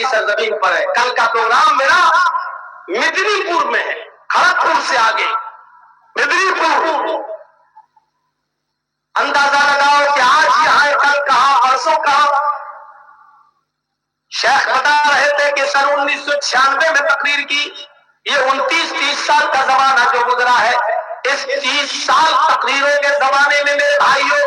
کی سرزمین پر ہے. کل کا پروگرام میرا مدنی پور میں ہے, کھڑگپور سے آگے مدنی پور. اندازہ لگاؤ کہ آج یہاں ہے, کل کہاں, پرسوں کہاں. شیخ بتا رہے تھے کہ سن 1996 میں تقریر کی. یہ 29-30 سال کا زمانہ جو گزرا ہے, اس 30 سال تقریروں کے زمانے میں میرے بھائیوں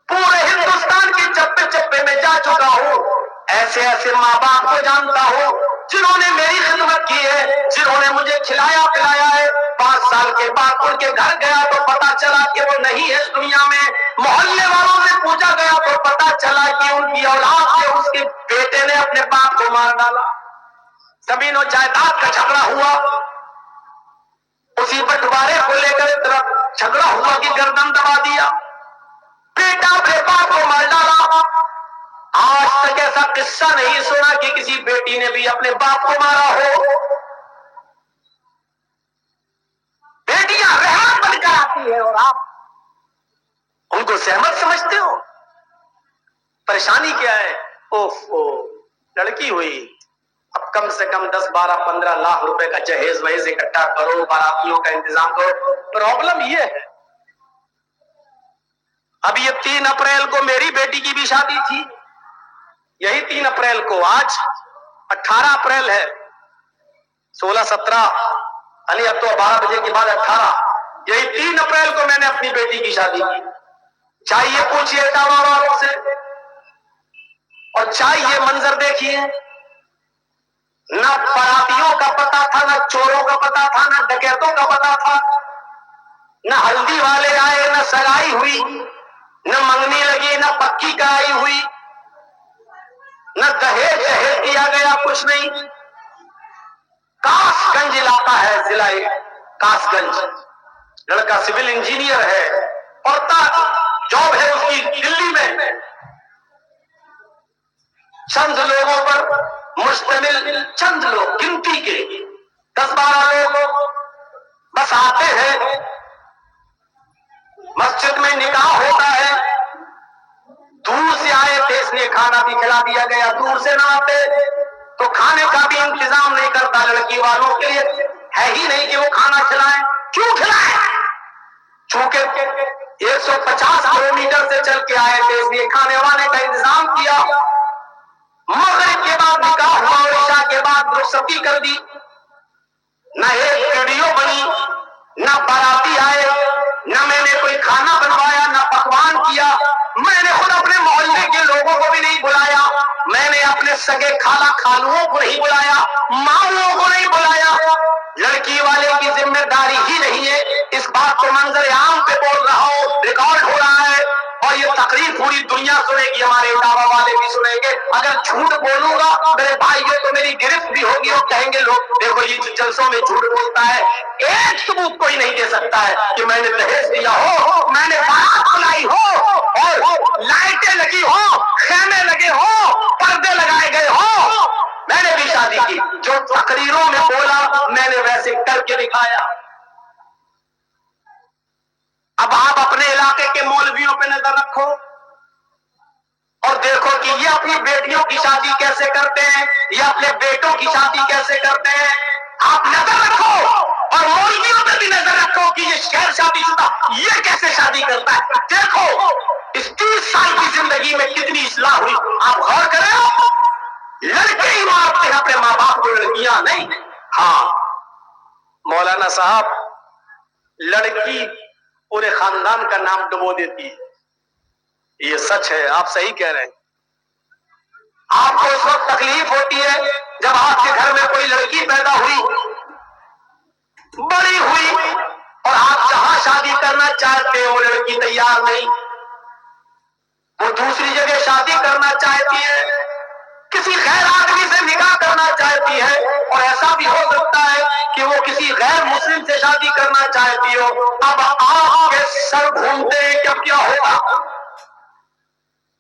پورے ہندوستان کے چپے چپے میں جا چکا ہوں. ایسے ایسے ماں باپ کو جانتا ہوں جنہوں نے میری خدمت کی ہے, جنہوں نے مجھے کھلایا پلایا ہے. 5 سال کے بعد ان کے گھر گیا تو پتا چلا کہ وہ نہیں ہے اس دنیا میں. محلے والوں سے پوچھا گیا تو پتا چلا کہ ان کی اولاد سے اس کے بیٹے نے اپنے باپ کو مار ڈالا. زمین و جائیداد کا جھگڑا ہوا, اسی بٹوارے کو لے کر اتنا جھگڑا ہوا کہ گردن دبا دیا, بیٹا اپنے باپ کو مار ڈالا. آج تک ایسا قصہ نہیں سنا کہ کسی بیٹی نے بھی اپنے باپ کو مارا ہو. بیٹیاں رحمت بن کر آتی ہے اور آپ ان کو زحمت سمجھتے ہو. پریشانی کیا ہے؟ اوفو, لڑکی ہوئی, اب کم سے کم 10-12-15 لاکھ روپے کا جہیز وہیز اکٹھا کرو, باراتیوں کا انتظام کرو. پرابلم یہ ہے, اب یہ 3 اپریل کو میری بیٹی کی بھی شادی تھی, یہی 3 اپریل کو. آج 18 اپریل ہے, 16-17 یعنی اب تو 12 بجے کے بعد 18, یہی 3 اپریل کو میں نے اپنی بیٹی کی شادی کی. چاہیے پوچھئے ڈاوا والوں سے, اور چاہیے منظر دیکھیے, نہ براتیوں کا پتا تھا, نہ چوروں کا پتا تھا, نہ ڈکیتوں کا پتا تھا, نہ ہلدی والے آئے, نہ سگائی ہوئی, نہ منگنی لگی, نہ پکی کرائی ہوئی, نہ دہیج جہیز دیا گیا, کچھ نہیں. کاس گنج علاقہ ہے, ضلع کاس گنج. لڑکا سول انجینئر ہے, پڑھتا جاب ہے اس کی دلی میں. چند لوگوں پر مشتمل, چند لوگ گنتی کے 10-12 لوگ بس آتے ہیں, مسجد میں نکاح ہوتا ہے, دور سے آئے تھے اس لیے کھانا بھی کھلا دیا گیا, دور سے نہ آتے تو کھانے کا بھی انتظام نہیں کرتا. لڑکی والوں کے لیے ہے ہی نہیں کہ وہ کھانا کھلائیں. کیوں کھلائیں؟ چونکہ 150 کلومیٹر سے چل کے آئے تھے, اس لیے کھانے وانے کا انتظام کیا. مغرب کے بعد نکاح ہوا اور عشاء کے بعد رخصتی کر دی. نہ ایک ویڈیو بنی, نہ باراتی آئے, نہ میں نے کوئی کھانا بنوایا, نہ پکوان کیا. میں نے خود اپنے محلے کے لوگوں کو بھی نہیں بلایا, میں نے اپنے سگے خالہ خالوؤں کو نہیں بلایا, ماؤں کو نہیں بلایا. لڑکی والے کی ذمہ داری ہی نہیں ہے. اس بات کو منظر عام پہ بول رہا ہوں, ریکارڈ ہو رہا ہے, اور یہ تقریر پوری دنیا سنے گی, ہمارے ڈاوا والے بھی سنیں گے. اگر جھوٹ بولوں گا میرے بھائیوں تو میری گرفت بھی ہوگی, اور کہیں گے لوگ دیکھو یہ جلسوں میں جھوٹ بولتا ہے. ایک ثبوت کوئی نہیں دے سکتا ہے کہ میں نے دہیج دیا ہو, میں نے بارات بلائی ہو, اور لائٹیں لگی ہو, خیمے لگے ہو, پردے لگائے گئے ہو. میں نے بھی شادی کی, جو تقریروں میں بولا میں نے ویسے کر کے دکھایا. اب آپ اپنے علاقے کے مولویوں پہ نظر رکھو اور دیکھو کہ یہ اپنی بیٹیوں کی شادی کیسے کرتے ہیں, یہ اپنے بیٹوں کی شادی کیسے کرتے ہیں. آپ نظر رکھو, اور مولویوں پہ بھی نظر رکھو کہ یہ غیر شادی شدہ یہ کیسے شادی کرتا ہے. دیکھو اس 30 سال کی زندگی میں کتنی اصلاح ہوئی. آپ غور کریں, لڑکے ہی مارتے ہیں اپنے ماں باپ کو, لڑکیاں نہیں. ہاں مولانا صاحب, لڑکی پورے خاندان کا نام ڈبو دیتی ہے, یہ سچ ہے, آپ صحیح کہہ رہے ہیں. آپ کو اس وقت تکلیف ہوتی ہے جب آپ کے گھر میں کوئی لڑکی پیدا ہوئی, بڑی ہوئی, اور آپ جہاں شادی کرنا چاہتے ہو لڑکی تیار نہیں, وہ دوسری جگہ شادی کرنا چاہتی ہے, کسی غیر آدمی سے نکاح کرنا چاہتی ہے, اور ایسا بھی ہو سکتا ہے کہ وہ کسی غیر مسلم سے شادی کرنا چاہتی ہو. اب آپ کے سر گھومتے ہیں کہ اب کیا ہوگا,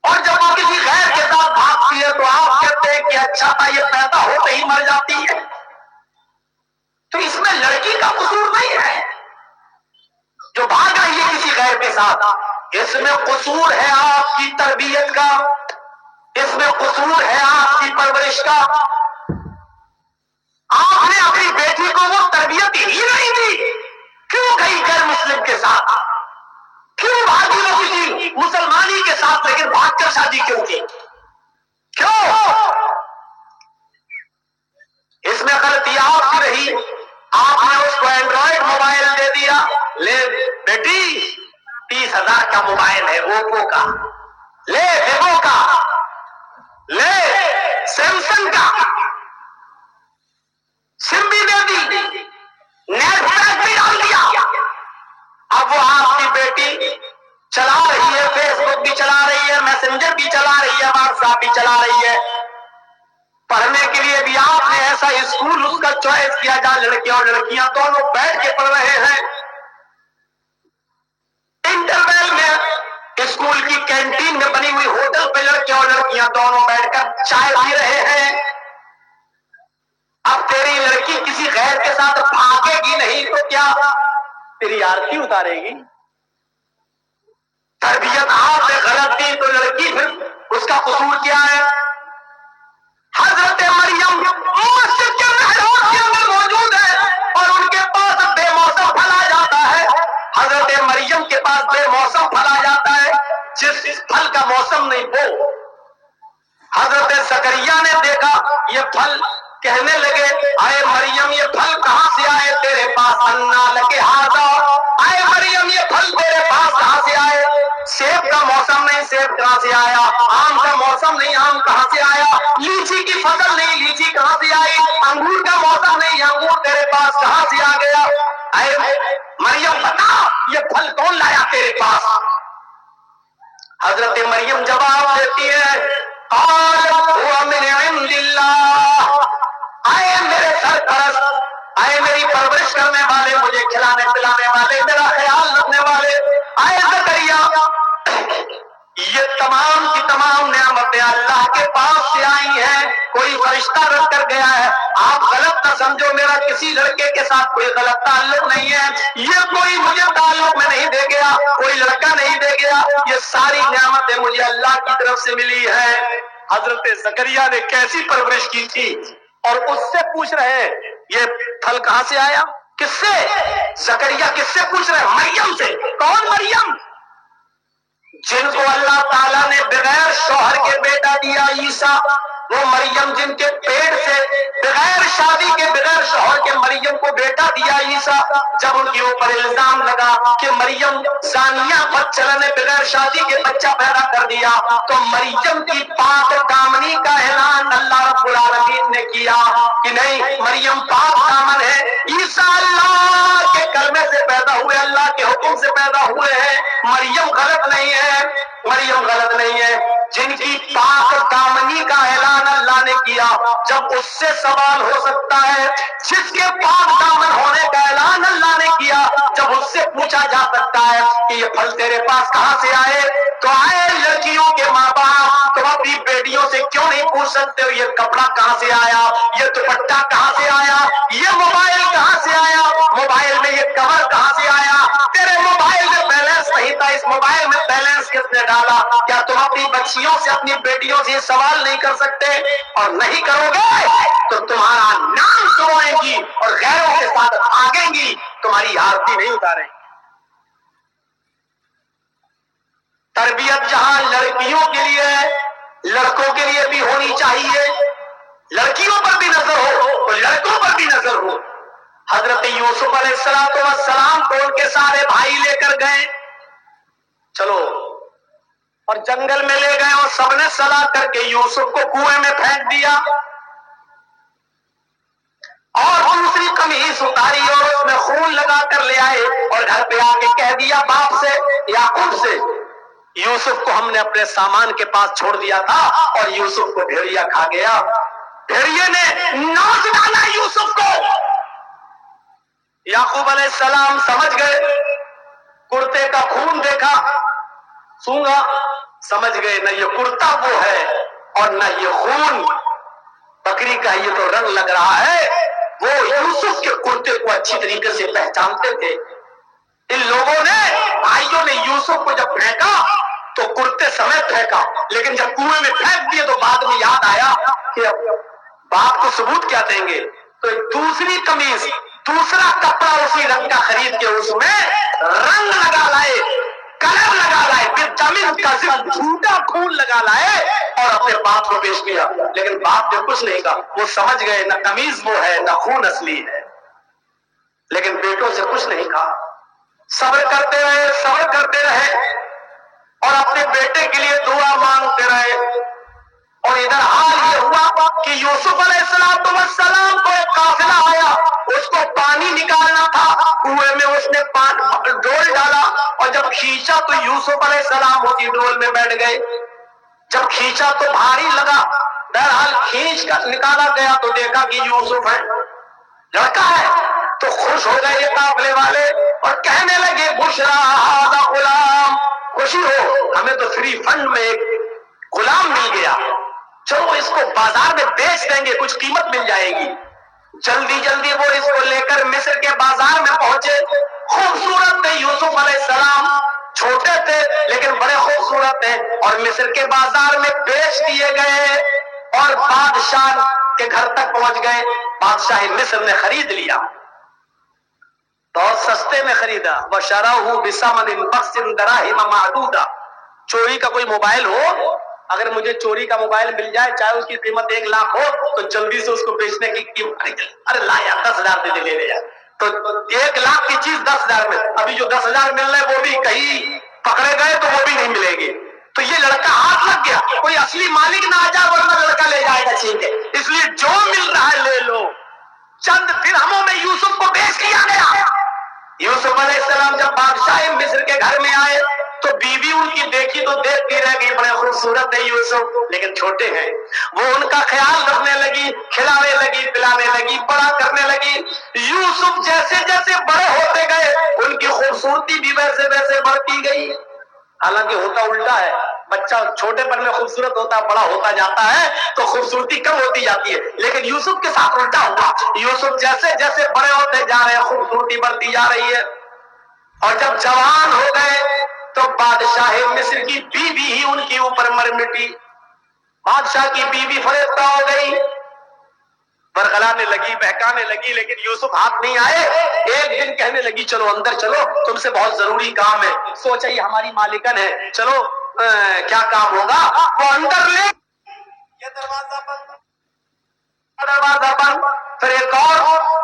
اور جب وہ کسی غیر کے ساتھ بھاگتی ہے تو آپ کہتے ہیں کہ اچھا تھا یہ پیدا ہوتے ہی مر جاتی ہے. تو اس میں لڑکی کا قصور نہیں ہے جو بھاگ رہی ہے کسی غیر کے ساتھ, اس میں قصور ہے آپ کی تربیت کا, اس اس میں قصور ہے آپ کی پرورش کا. آپ نے اپنی بیٹی کو وہ تربیت ہی نہیں دی. کیوں گئی غیر مسلم کے ساتھ؟ کیوں بھاگی وہ کسی مسلمانی کے ساتھ لیکن بھاگ کر شادی کیوں کی؟ کیوں؟ اس میں غلطی آپ کی رہی. آپ نے اس کو اینڈرائڈ موبائل دے دیا. لے بیٹی 30,000 کا موبائل ہے اوپو کا، لے ویوو کا، لے سیمسنگ کا، سم بھی دے دی، نیٹ پیک بھی ڈال دیا. اب وہ آپ کی بیٹی چلا رہی ہے، فیس بک بھی چلا رہی ہے، میسنجر بھی چلا رہی ہے، واٹس ایپ بھی چلا رہی ہے. پڑھنے کے لیے بھی آپ نے ایسا اسکول اس کا چوائس کیا جہاں لڑکیاں اور لڑکیاں دونوں بیٹھ کے پڑھ رہے ہیں. انٹرویل میں اسکول کی کینٹین میں بنی ہوئی ہوٹل پہ لڑکے اور لڑکیاں دونوں بیٹھ کر چائے پی رہے ہیں. اب تیری لڑکی کسی غیر کے ساتھ بھاگے گی نہیں تو کیا تیری آرتی اتارے گی؟ تربیت آپ نے غلط دی تو لڑکی پھر اس کا قصور کیا ہے؟ حضرت مریم مسجد کے محراب کے اندر موجود ہے اور ان کے پاس بے موسم پھل آ جاتا ہے. حضرت مریم کے پاس بے موسم پھل آ جاتا ہے، جس پھل کا موسم نہیں وہ. حضرت زکریا نے دیکھا یہ پھل، کہنے لگے اے مریم یہ پھل کہاں سے آئے تیرے پاس؟ انا لکے ھذا، اے مریم یہ پھل تیرے پاس کہاں سے آئے؟ سیب کا موسم نہیں، سیب کہاں سے آیا؟ آم کا موسم نہیں، آم کہاں سے آیا؟ لیچی کی فصل نہیں، لیچی کہاں سے آئی؟ انگور کا موسم نہیں، انگور تیرے پاس کہاں سے آ گیا؟ اے مریم بتا یہ پھل کون لایا تیرے پاس؟ حضرت مریم جواب دیتی ہے قالت هو من عند اللہ، اے میرے سرپرست، اے میری پرورش کرنے والے، مجھے کھلانے پلانے والے، میرا خیال رکھنے والے، اے زکریا یہ تمام کی تمام نعمتیں اللہ کے پاس سے آئی ہیں، کوئی فرشتہ رکھ کر گیا ہے. آپ غلط نہ سمجھو، میرا کسی لڑکے کے ساتھ کوئی غلط تعلق نہیں ہے، یہ کوئی مجھے تعلق میں نہیں دے گیا، کوئی لڑکا نہیں دے گیا، یہ ساری نعمتیں مجھے اللہ کی طرف سے ملی ہے. حضرت زکریا نے کیسی پرورش کی تھی اور اس سے پوچھ رہے ہیں یہ پھل کہاں سے آیا؟ کس سے؟ زکریا کس سے پوچھ رہے ہیں؟ مریم سے. کون مریم؟ جن کو اللہ تعالیٰ نے بغیر شوہر کے بیٹا دیا عیسیٰ، وہ مریم جن کے پیٹ سے بغیر شادی کے، بغیر شوہر کے مریم کو بیٹا دیا عیسیٰ. جب ان کے اوپر الزام لگا کہ مریم زانیہ بدچلن نے بغیر شادی کے بچہ پیدا کر دیا، تو مریم کی پاک دامنی کا اعلان اللہ رب العالمین نے کیا کہ نہیں، مریم پاک دامن ہے. عیسیٰ اللہ کے کلمے سے پیدا ہوئے، اللہ کے حکم سے پیدا ہوئے ہیں. مریم غلط نہیں ہے، مریم غلط نہیں ہے. جن کی پاک دامنی کا اعلان اللہ نے کیا، جب اس سے سوال ہو سکتا ہے، جس کے پاک دامن ہونے کا اعلان اللہ نے کیا، جب اس سے پوچھا جا سکتا ہے کہ یہ پھل تیرے پاس کہاں سے آئے، تو آئے لڑکیوں کے ماں باپ، تم اپنی بیٹیوں سے کیوں نہیں پوچھ سکتے ہو یہ کپڑا کہاں سے آیا، یہ دوپٹہ کہاں سے آیا، یہ موبائل کہاں سے آیا، موبائل میں یہ کور کہاں سے آیا؟ تیرے موبائل میں بیلنس نہیں تھا، اس موبائل میں بیلنس کس نے ڈالا؟ کیا تم اپنی بچیوں سے، اپنی بیٹیوں سے یہ سوال نہیں کر سکتے؟ اور نہیں کرو گے تو تمہارا نام سنوائیں گی اور غیروں کے ساتھ بھاگیں گی، تمہاری آرتی نہیں اتاریں گی. تربیت جہاں لڑکیوں کے لیے ہے، لڑکوں کے لیے بھی ہونی چاہیے. لڑکیوں پر بھی نظر ہو تو لڑکوں پر بھی نظر ہو. حضرت یوسف علیہ السلام کو ان کے سارے بھائی لے کر گئے، چلو، اور جنگل میں لے گئے اور سب نے صلاح کر کے یوسف کو کنویں میں پھینک دیا اور دوسری قمیص اتاری اور اس میں خون لگا کر لے آئے اور گھر پہ آ کے کہہ دیا باپ سے، یعقوب سے، یوسف کو ہم نے اپنے سامان کے پاس چھوڑ دیا تھا اور یوسف کو بھیڑیا کھا گیا. بھیڑیے نے نوچ ڈالا یوسف کو. یعقوب علیہ السلام سمجھ گئے، کرتے کا خون دیکھا، سونگا، سمجھ گئے نہ یہ کرتا وہ ہے اور نہ یہ خون بکری کا، یہ تو رنگ لگ رہا ہے. وہ یوسف کے کرتے کو اچھی طریقے سے پہچانتے تھے. ان لوگوں نے، بھائیوں نے یوسف کو جب پھینکا تو کرتے سمیت پھینکا، لیکن جب کنویں میں پھینک دیے تو بعد میں یاد آیا کہ اب باپ کو ثبوت کیا دیں گے، تو ایک دوسری قمیض، دوسرا کپڑا اسی رنگ کا خرید کے اس میں رنگ لگا لائے، کلر لگا لائے، بدمن کا جھوٹا خون لگا لائے اور اپنے باپ کو پیش کیا، لیکن باپ نے کچھ نہیں کہا، وہ سمجھ گئے نہ قمیض وہ ہے نہ خون اصلی ہے، لیکن بیٹوں سے کچھ نہیں کہا، صبر کرتے رہے، صبر کرتے رہے اور اپنے بیٹے کے لیے دعا مانگتے رہے۔ اور ادھر حال یہ ہوا کہ یوسف علیہ السلام کو ایک قافلہ آیا، اس کو پانی نکالنا تھا، کنویں میں اس نے ڈول ڈالا اور جب کھینچا تو یوسف علیہ السلام اسی ڈول میں بیٹھ گئے، جب کھینچا تو بھاری لگا، بہرحال کھینچ کر نکالا گیا تو دیکھا کہ یوسف ہے، لڑکا ہے، تو خوش ہو گئے یہ قافلے والے اور کہنے لگے بشرا ھذا غلام، خوشی ہو، ہمیں تو فری فنڈ میں ایک غلام مل گیا، چلو اس کو بازار میں بیچ دیں گے، کچھ قیمت مل جائے گی۔ جلدی جلدی وہ اس کو لے کر مصر کے بازار میں پہنچے، خوبصورت تھے یوسف علیہ السلام، چھوٹے تھے لیکن بڑے خوبصورت تھے، اور مصر کے بازار میں بیچ دیے گئے اور بادشاہ کے گھر تک پہنچ گئے، بادشاہ مصر نے خرید لیا، بہت سستے میں خریدا، وَشَرَوْهُ بِثَمَنٍ بَخْسٍ دَرَاهِمَ مَعْدُودَةٍ۔ چوری کا کوئی موبائل ہو، اگر مجھے چوری کا موبائل مل جائے چاہے اس کی قیمت 1 لاکھ ہو تو جلدی سے اس کو بیچنے کی قیمت، ارے لا یار 10,000 دے لے یار، تو 1 لاکھ کی چیز 10,000 میں، ابھی جو 10,000 مل رہے وہ بھی کہیں پکڑے گئے تو وہ بھی نہیں ملے گی، تو یہ لڑکا ہاتھ لگ گیا، کوئی اصلی مالک نہ آ جائے ورنہ لڑکا لے جائے گا چھین کے، اس لیے جو مل رہا ہے لے لو۔ چند درہموں میں یوسف کو بیچ دیا گیا۔ یوسف علیہ السلام جب بادشاہ مصر کے گھر میں آئے تو بیوی ان کی دیکھی تو دیکھتی رہ گئی، بڑے خوبصورت ہے یوسف لیکن چھوٹے ہیں، وہ ان کا خیال رکھنے لگی، کھلانے لگی، پلانے لگی، بڑا کرنے لگی۔ یوسف جیسے جیسے بڑے ہوتے گئے ان کی خوبصورتی بھی ویسے ویسے بڑھتی گئی، حالانکہ ہوتا الٹا ہے، بچہ چھوٹے پر میں خوبصورت ہوتا، بڑا ہوتا جاتا ہے تو خوبصورتی کم ہوتی جاتی ہے، لیکن یوسف کے ساتھ الٹا ہوا، یوسف جیسے جیسے بڑے ہوتے جا رہے ہیں خوبصورتی بڑھتی جا رہی ہے، اور جب جوان ہو گئے تو بادشاہ مصر کی بیوی ہی ان کے اوپر مر مٹی، بادشاہ کی بیوی فریفتہ ہو گئی، برگلانے لگی، بہکانے لگی، لیکن یوسف ہاتھ نہیں آئے۔ ایک دن کہنے لگی چلو اندر چلو، تم سے بہت ضروری کام ہے، سوچا یہ ہماری مالکن ہے، چلو کیا کام ہوگا، وہ اندر لے، یہ دروازہ بند، دروازہ بند، پھر ایک اور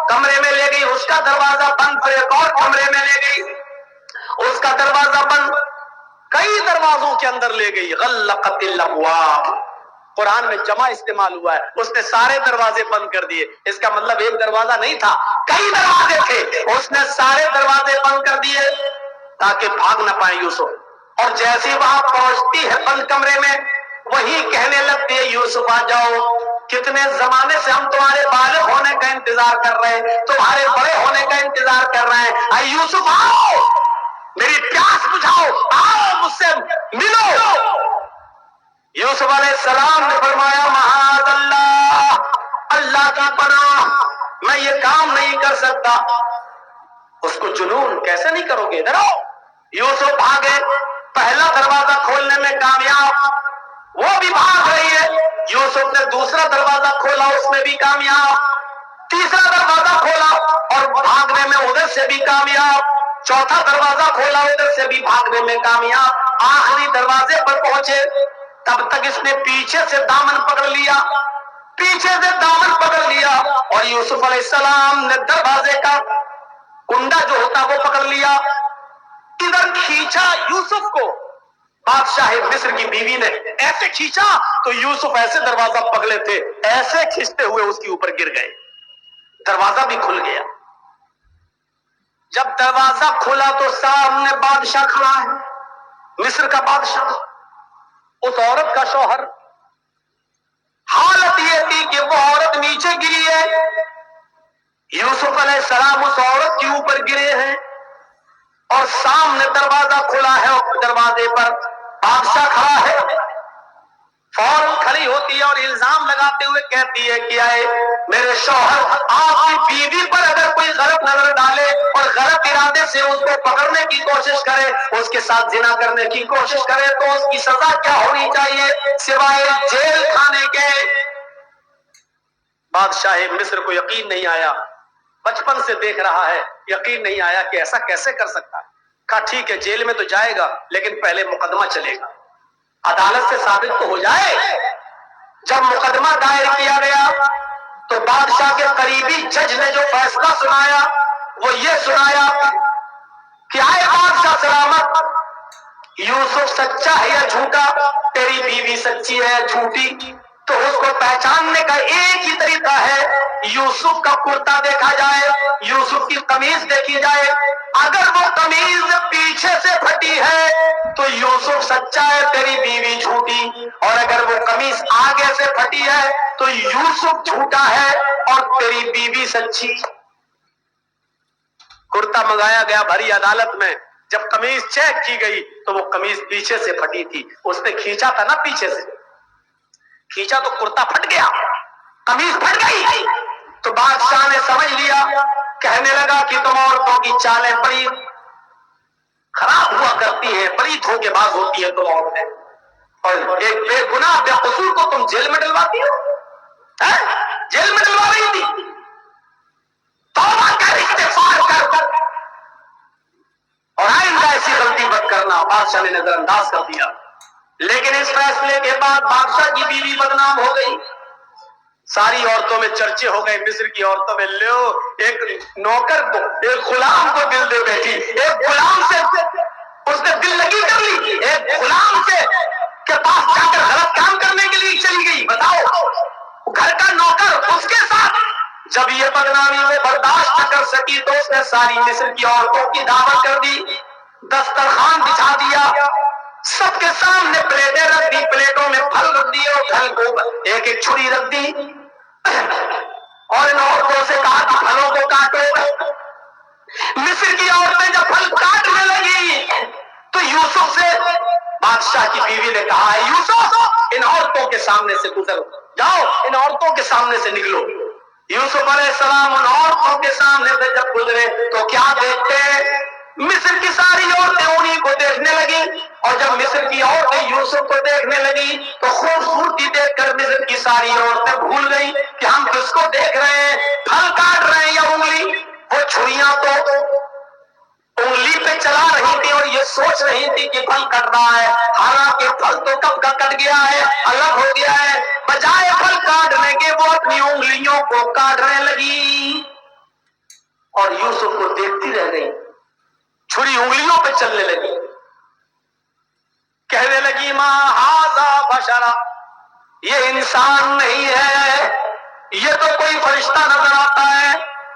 کمرے میں لے گئی، اس کا دروازہ بند، پھر ایک اور کمرے میں لے گئی، اس کا دروازہ بند، کئی دروازوں کے اندر لے گئی، غلقت الابواب، قرآن میں جمع استعمال ہوا ہے، اس نے سارے دروازے بند کر دیے، اس کا مطلب ایک دروازہ نہیں تھا، کئی دروازے تھے، اس نے سارے دروازے بند کر دیے تاکہ بھاگ نہ پائے یوسف، اور جیسے وہاں پہنچتی ہے بند کمرے میں وہی کہنے لگتی ہے یوسف آ جاؤ، کتنے زمانے سے ہم تمہارے بالغ ہونے کا انتظار کر رہے ہیں، تمہارے بڑے ہونے کا انتظار کر رہے ہیں، اے یوسف آؤ، میری پیاس بجھاؤ، آؤ مجھ سے ملو۔ یوسف علیہ السلام نے فرمایا معاذ اللہ، اللہ کا پناہ، میں یہ کام نہیں کر سکتا۔ اس کو جنون، کیسے نہیں کرو گے، ادھر آؤ۔ یوسف بھاگے، پہلا دروازہ کھولنے میں کامیاب، وہ بھی بھاگ رہی ہے، یوسف نے دوسرا دروازہ کھولا، اس میں بھی کامیاب، تیسرا دروازہ کھولا اور بھاگنے میں ادھر سے بھی کامیاب، چوتھا دروازہ کھولا ادھر سے بھی بھاگنے میں کامیاب، آخری دروازے پر پہنچے، تب تک اس نے پیچھے سے دامن پکڑ لیا، پیچھے سے دامن پکڑ لیا، اور یوسف علیہ السلام نے دروازے کا کنڈا جو ہوتا وہ پکڑ لیا، ادھر کھینچا یوسف کو، بادشاہ مصر کی بیوی نے ایسے کھینچا تو یوسف ایسے دروازہ پکڑے تھے، ایسے کھینچتے ہوئے اس کے اوپر گر گئے، دروازہ بھی کھل گیا۔ جب دروازہ کھلا تو سامنے بادشاہ کھڑا ہے، مصر کا بادشاہ، اس عورت کا شوہر، حالت یہ تھی کہ وہ عورت نیچے گری ہے، یوسف علیہ السلام اس عورت کے اوپر گرے ہیں، اور سامنے دروازہ کھلا ہے اور دروازے پر بادشاہ کھڑا ہے، فوراً کھڑی ہوتی ہے اور الزام لگاتے ہوئے کہتی ہے کہ اے میرے شوہر، آپ کی بیوی پر اگر کوئی غلط نظر ڈالے اور غلط ارادے سے اس کو پکڑنے کی کوشش کرے، اس کے ساتھ زنا کرنے کی کوشش کرے تو اس کی سزا کیا ہونی چاہیے سوائے جیل کھانے کے؟ بادشاہ مصر کو یقین نہیں آیا، بچپن سے دیکھ رہا ہے، یقین نہیں آیا کہ ایسا کیسے کر سکتا ہے۔ کہا ٹھیک ہے جیل میں تو جائے گا لیکن پہلے مقدمہ چلے گا، عدالت سے ثابت تو ہو جائے۔ جب مقدمہ دائر کیا گیا تو بادشاہ کے قریبی جج نے جو فیصلہ سنایا وہ یہ سنایا کہ آئے بادشاہ سلامت، یوسف سچا ہے یا جھوٹا؟ تیری بیوی سچی ہے یا جھوٹی؟ تو اس کو پہچاننے کا ایک ہی طریقہ ہے، یوسف کا کرتا دیکھا جائے، یوسف کی قمیض دیکھی جائے، اگر وہ قمیض پیچھے سے پھٹی ہے تو یوسف سچا ہے، تیری بیوی جھوٹی، اور اگر وہ قمیض آگے سے پھٹی ہے تو یوسف جھوٹا ہے اور تیری بیوی سچی۔ کرتا منگایا گیا بھری عدالت میں، جب قمیض چیک کی گئی تو وہ قمیض پیچھے سے پھٹی تھی، اس نے کھینچا تھا نا پیچھے سے، کھینچا تو کرتا پھٹ گیا، قمیض پھٹ گئی۔ تو بادشاہ نے سمجھ لیا، کہنے لگا کہ تم عورتوں کی چالیں بڑی خراب ہوا کرتی ہیں، بڑی دھوکے باز ہوتی ہیں تم عورتیں، اور ایک بے گناہ بے قصور کو تم جیل میں ڈلواتی ہو، جیل میں ڈلوا رہی تھی، توبہ کر، استغفار کر اور آئندہ ایسی غلطی مت کرنا۔ بادشاہ نے نظر انداز کر دیا، لیکن اس فیصلے کے بعد بادشاہ کی بیوی بدنام ہو گئی، ساری عورتوں میں چرچے ہو گئے، مصر کی عورتوں میں، لو ایک نوکر کو، ایک غلام کو دل دے بیٹھی، ایک غلام سے اس نے دل لگی کر لی، ایک غلام سے کے پاس جا کر غلط کام کرنے کے لیے چلی گئی، بتاؤ، گھر کا نوکر اس کے ساتھ۔ جب یہ بدنامی میں برداشت نہ کر سکی تو اس نے ساری مصر کی عورتوں کی دعوت کر دی، دسترخوان بچھا دیا، سب کے سامنے پلیٹیں رکھ دی، پلیٹوں میں پھل رکھ دیے اور پھل کو ایک ایک چھری رکھ دی، اور ان عورتوں سے کہا کہ پھلوں کو کاٹو۔ مصر کی عورتیں جب پھل کاٹنے لگی تو یوسف سے بادشاہ کی بیوی نے کہا، یوسف ان عورتوں کے سامنے سے گزر جاؤ، ان عورتوں کے سامنے سے نکلو۔ یوسف علیہ السلام ان عورتوں کے سامنے سے جب گزرے تو کیا دیکھتے ہیں، مصر کی ساری عورتیں انہیں کو دیکھنے لگی، اور جب مصر کی عورتیں یوسف کو دیکھنے لگی تو خوبصورتی دیکھ کر مصر کی ساری عورتیں بھول گئی کہ ہم کس کو دیکھ رہے ہیں، پھل کاٹ رہے ہیں یا انگلی۔ وہ چھریاں تو انگلی پہ چلا رہی تھی اور یہ سوچ رہی تھی کہ پھل کٹ رہا ہے، حالانکہ پھل تو کب کا کٹ گیا ہے، الگ ہو گیا ہے، بجائے پھل کاٹنے کے وہ اپنی انگلیوں کو کاٹنے لگی اور یوسف کو دیکھتی رہ گئی، چھری انگلیوں پہ چلنے لگی، کہنے لگی ما ھذا بشرا، یہ انسان نہیں ہے، یہ تو کوئی فرشتہ نظر آتا ہے۔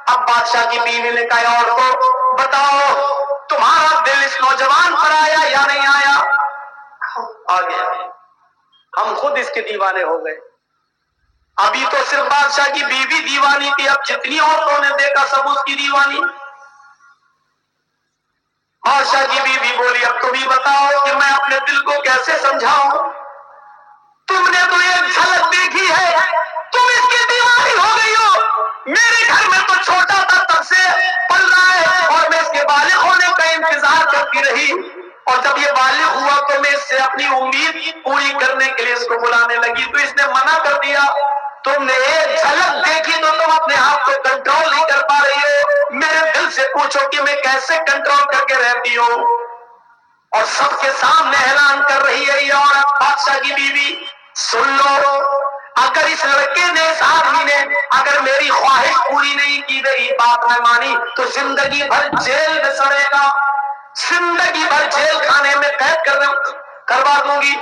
اب بادشاہ کی بیوی نے کہا، اور کو بتاؤ تمہارا دل اس نوجوان پر آیا یا نہیں آیا؟ آ گیا، ہم خود اس کے دیوانے ہو گئے۔ ابھی تو صرف بادشاہ کی بیوی دیوانی تھی، اب جتنی عورتوں نے دیکھا سب اس کی دیوانی۔ بادشاہ کی بیوی بولی، اب تم ہی بتاؤ کہ میں اپنے دل کو کیسے سمجھاؤں، تم نے تو ایک جھلک دیکھی ہے، تم اس کی دیوانی ہو گئی ہو، میرے گھر میں تو چھوٹا تھا تب سے پل رہا ہے اور میں اس کے بالغ ہونے کا انتظار کرتی رہی، اور جب یہ بالغ ہوا تو میں اس سے اپنی امید پوری کرنے کے لیے اس کو بلانے لگی تو اس نے منع کر دیا۔ تم نے ایک جھلک دیکھی تو تم اپنے آپ کو کنٹرول نہیں کر پا رہی ہو، میرے دل سے پوچھو کہ میں کیسے کنٹرول کر کے رہتی ہوں، اور سب کے سامنے اعلان کر رہی ہے یہ عورت، بادشاہ کی بیوی، سن لو، اگر اس لڑکے نے، اس آدمی نے اگر میری خواہش پوری نہیں کی، میری بات نہ مانی تو زندگی بھر جیل میں سڑے گا، زندگی بھر جیل خانے میں قید کروا دوں گی،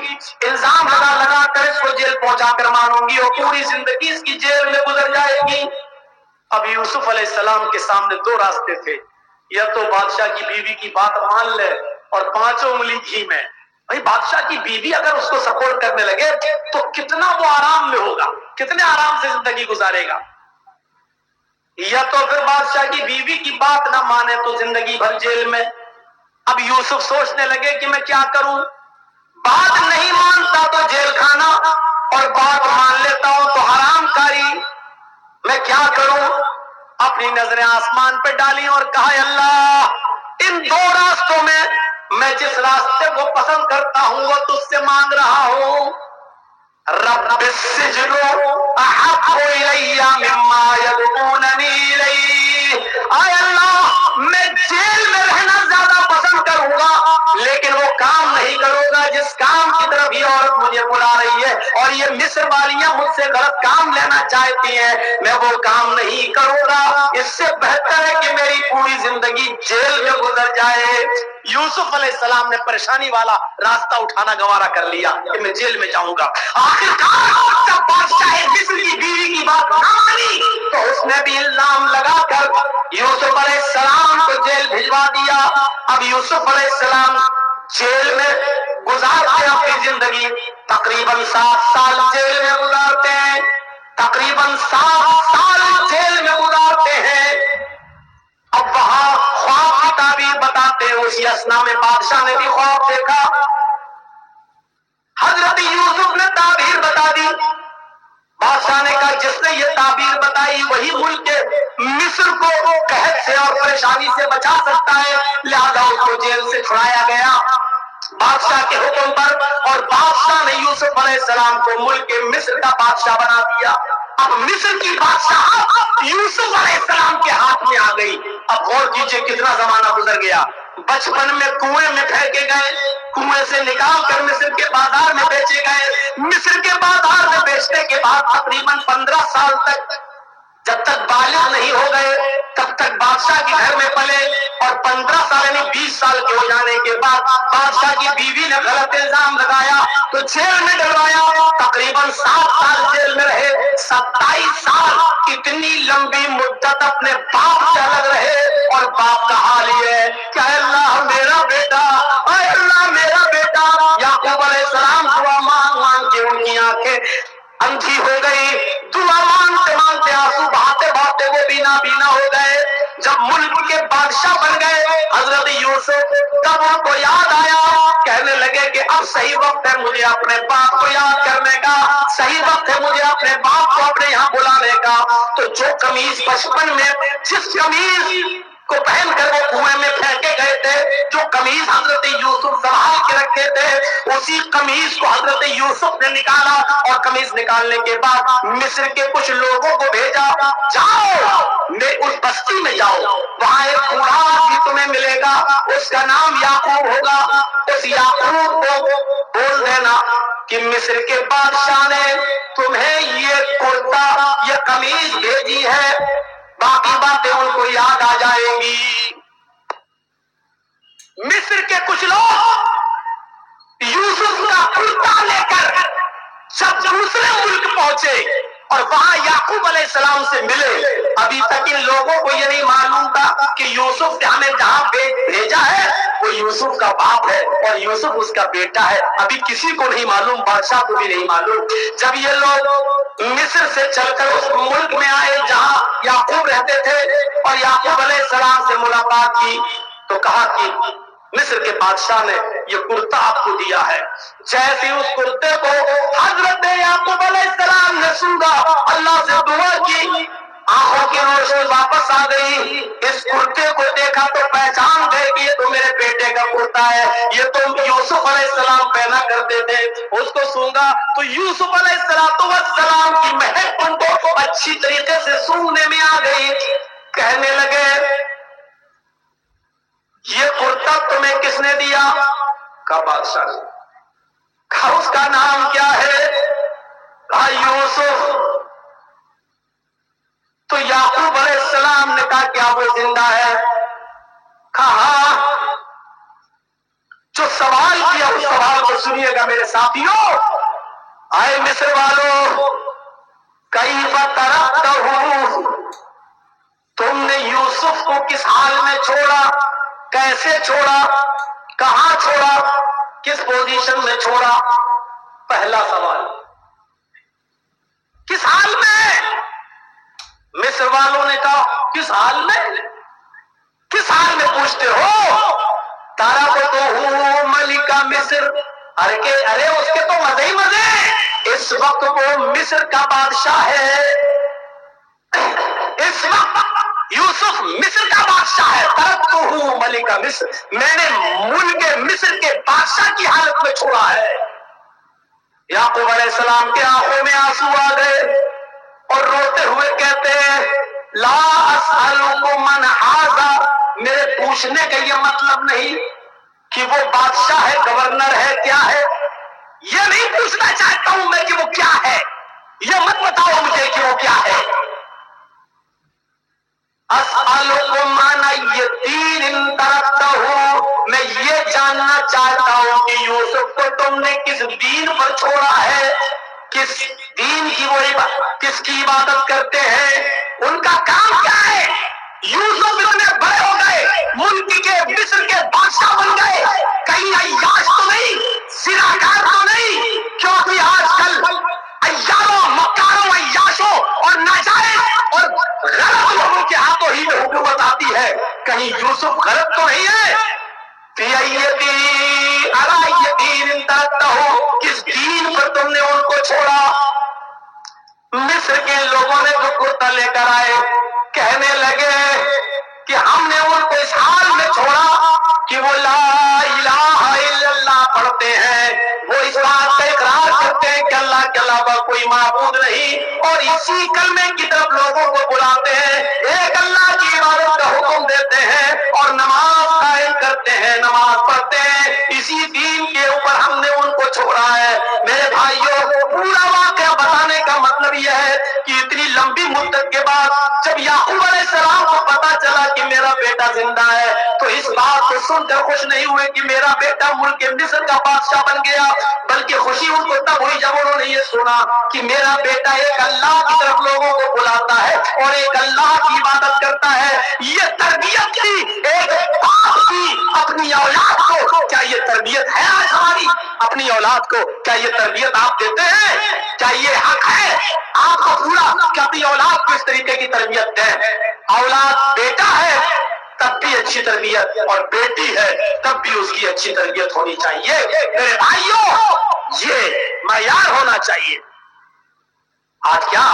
الزام لگا کر اس کو جیل پہنچا کر مانوں گی اور پوری زندگی اس کی جیل میں گزر جائے گی۔ اب یوسف علیہ السلام کے سامنے دو راستے تھے، یا تو بادشاہ کی بیوی کی بات مان لے اور پانچوں انگلی گھی میں، بھائی بادشاہ کی بیوی اگر اس کو سپورٹ کرنے لگے تو کتنا وہ آرام میں ہوگا، کتنے آرام سے زندگی گزارے گا، یا تو پھر بادشاہ کی بیوی کی بات نہ مانے تو زندگی بھر جیل میں۔ اب یوسف سوچنے لگے کہ میں کیا کروں، بات نہیں مانتا تو جیل کھانا اور بات مان لیتا ہوں تو حرام کاری، میں کیا کروں؟ اپنی نظریں آسمان پہ ڈالی اور کہا، اللہ ان دو راستوں میں جس راستے کو پسند کرتا ہوں وہ تجھ سے مانگ رہا ہوں. رب السجن احب الی مما یدعوننی الیہ. اے اللہ میں جیل میں رہنا زیادہ پسند کروں گا لیکن وہ کام نہیں کروں گا جس کام کی طرف یہ عورت مجھے بلا رہی ہے اور یہ مصر والیاں مجھ سے غلط کام لینا چاہتی ہیں. میں وہ کام نہیں کروں گا. اس سے بہتر ہے کہ میری پوری زندگی جیل میں گزر جائے. یوسف علیہ السلام نے پریشانی والا راستہ اٹھانا گوارا کر لیا کہ میں جیل میں جاؤں گا. آخرکار جب بادشاہ مصر کی بیوی کی بات نہ مانی تو اس نے بھی الزام لگا کر یوسف علیہ السلام کو جیل بھجوا دیا. اب یوسف علیہ السلام جیل میں گزارتے ہیں اپنی زندگی. تقریباً 7 سال جیل میں گزارتے ہیں. تقریباً 7 سال جیل میں گزارتے ہیں. اب وہاں خواب کی تعبیر بتاتے ہیں. اسی اسنا میں بادشاہ نے بھی خواب دیکھا. حضرت یوسف نے تعبیر بتا دی. بادشاہ نے کہا جس نے یہ تعبیر بتائی وہی ملک مصر کو قحط سے اور پریشانی سے بچا سکتا ہے. لہذا اس کو جیل سے چھڑایا گیا بادشاہ کے حکم پر اور بادشاہ نے یوسف علیہ السلام کو ملک مصر کا بادشاہ بنا دیا. اب مصر کی بادشاہ یوسف علیہ السلام کے ہاتھ میں آ گئی. اب غور کیجئے کتنا زمانہ گزر گیا. بچپن میں کنویں میں پھینکے گئے, کنویں سے نکال کر مصر کے بازار میں بیچے گئے. مصر کے بازار میں بیچنے کے بعد تقریباً 15 سال تک جب تک بالغ نہیں ہو گئے تب تک بادشاہ کے گھر میں پلے اور 15 سال یعنی 20 سال کے ہو جانے کے بعد بادشاہ کی بیوی نے غلط الزام لگایا تو جیل میں ڈلوایا. تقریباً 7 سال جیل میں رہے. 27 سال اتنی لمبی مدت اپنے باپ سے الگ رہے اور باپ کا حال یہ ہے کہ اے اللہ میرا بیٹا, اے اللہ میرا بیٹا. یعقوب علیہ السلام دعا مانگ مانگ کے ان کی آنکھیں اندھی ہو گئی. دعا مانگتے مانگتے آنسو بہاتے بہاتے وہ بینا بینا ہو گئے. جب ملک کے بادشاہ بن گئے حضرت یوسف تب ان کو یاد آیا. کہنے لگے کہ اب صحیح وقت ہے مجھے اپنے باپ کو یاد کرنے کا, صحیح وقت ہے مجھے اپنے باپ کو اپنے یہاں بلانے کا. تو جو قمیض بچپن میں جس قمیض کو پہن کر وہ کنویں میں پھینکے گئے تھے, جو قمیض حضرت یوسف سنبھال کے رکھے تھے اسی قمیض کو حضرت یوسف نے نکالا اور قمیض نکالنے کے بعد مصر کے کچھ لوگوں کو بھیجا, جاؤ میں اس بستی میں جاؤ, وہاں ایک بوڑھا بھی تمہیں ملے گا, اس کا نام یعقوب ہوگا. اس یعقوب کو بول دینا کہ مصر کے بادشاہ نے تمہیں یہ کرتا یہ قمیض بھیجی ہے, باقی باتیں ان کو یاد آ جائیں گی. مصر کے کچھ لوگ یوسف کا کرتا لے کر جب دوسرے ملک پہنچے اور وہاں یعقوب علیہ السلام سے ملے, ابھی تک ان لوگوں کو یہ نہیں معلوم تھا کہ یوسف نے ہمیں جہاں بھیجا ہے وہ یوسف کا باپ ہے اور یوسف اس کا بیٹا ہے. ابھی کسی کو نہیں معلوم, بادشاہ کو بھی نہیں معلوم. جب یہ لوگ مصر سے چل کر اس ملک میں آئے جہاں یعقوب رہتے تھے اور یعقوب علیہ السلام سے ملاقات کی تو کہا کہ مصر کے بادشاہ نے یہ کرتا آپ کو دیا ہے. جیسے اس کرتے کو حضرت یعقوب علیہ السلام نے سونگا, اللہ سے دعا کی, آنکھوں کی روشنی واپس آ گئی. اس کرتے کو دیکھا تو پہچان گئے کہ یہ تو میرے بیٹے کا کرتا ہے, یہ تو یوسف علیہ السلام پہنا کرتے تھے. اس کو سونگا تو یوسف علیہ السلام کی مہک ان کو اچھی طریقے سے سونگنے میں آ گئی. کہنے لگے یہ کرتا تمہیں کس نے دیا؟ کہا بادشاہ نے. کہا اس کا نام کیا ہے؟ کہا یوسف. تو یعقوب علیہ السلام نے کہا کیا وہ زندہ ہے؟ کہا جو سوال کیا اس سوال کو سنیے گا میرے ساتھیوں. آئے مصر والوں, کیف ترکتہ, تم نے یوسف کو کس حال میں چھوڑا, کیسے چھوڑا, کہاں چھوڑا, کس پوزیشن میں چھوڑا؟ پہلا سوال کس حال میں؟ مصر والوں نے کہا کس حال میں, کس حال میں پوچھتے ہو؟ ترکتہ ملک مصر, ارے اس کے تو مزے ہی مزے, اس وقت وہ مصر کا بادشاہ ہے. اس وقت یوسف مصر کا بادشاہ ہے، ترکتہ ملک مصر، میں نے ملک مصر کے بادشاہ کی حالت میں چھوڑا ہے۔ یعقوب علیہ السلام کے آنکھوں میں آنسو آ گئے اور روتے ہوئے کہتے ہیں لا اسألکم من ھذا، میرے پوچھنے کا یہ مطلب نہیں کہ وہ بادشاہ ہے، گورنر ہے، کیا ہے، یہ نہیں پوچھنا چاہتا ہوں میں کہ وہ کیا ہے، یہ مت بتاؤ مجھے کہ وہ کیا ہے۔ اسألکم عن ای دین ترکتہ، میں یہ جاننا چاہتا ہوں کہ یوسف کو تم نے کس دین پر چھوڑا ہے، کس دین کی وہ کس کی عبادت کرتے ہیں، ان کا کام کیا ہے۔ یوسف اتنے بڑے ہو گئے، ملک کے مصر کے بادشاہ بن گئے، کہیں عیاش تو نہیں، زناکار تو نہیں، کیونکہ آج کل عیاروں، مکاروں، عیاشوں اور ناجائز اور غلط لوگوں کے ہاتھوں ہی میں حکومت آتی ہے، کہیں یوسف غلط تو نہیں ہے۔ کس دین پر تم نے ان کو چھوڑا۔ مصر کے لوگوں نے جو کرتا لے کر آئے، کہنے لگے کہ ہم نے ان کو اس حال میں چھوڑا کہ وہ لا الہ الا اللہ پڑھتے ہیں، وہ اس بات کا اقرار کرتے ہیں کہ اللہ کے علاوہ کوئی معبود نہیں، اور اسی کلمے کی طرف لوگوں کو بلاتے ہیں، ایک اللہ کی عبادت کا حکم دیتے ہیں اور نماز قائم کرتے ہیں، نماز پڑھتے ہیں، اسی دین کے اوپر ہم نے ان کو چھوڑا ہے۔ میرے بھائیوں، پورا واقعہ بتانے کا مطلب یہ ہے کہ اتنی لمبی مدت کے بعد جب یعقوب علیہ السلام کو پتا چلا کہ میرا بیٹا زندہ ہے، تو اس بات کو سن کر خوش نہیں ہوئے کہ میرا بیٹا ملک مصر کا بادشاہ بن گیا، بلکہ خوشی ان کو تب ہوئی جب انہوں نے یہ سنا کہ میرا بیٹا ایک اللہ کی طرف لوگوں کو بلاتا ہے اور ایک اللہ کی عبادت کرتا ہے۔ یہ تربیت تھی ایک باپ کی اپنی اولاد کو، کیا یہ تربیت ہے آج ہماری اپنی اولاد کو؟ کیا یہ تربیت آپ دیتے ہیں؟ کیا یہ حق ہے آپ کو پورا کہ اپنی اولاد کو اس طریقے کی تربیت دیں؟ اولاد بیٹا ہے تب بھی اچھی تربیت، اور بیٹی ہے تب بھی اس کی اچھی تربیت ہونی چاہیے۔ میرے بھائیوں، یہ معیار ہونا چاہیے۔ آج کیا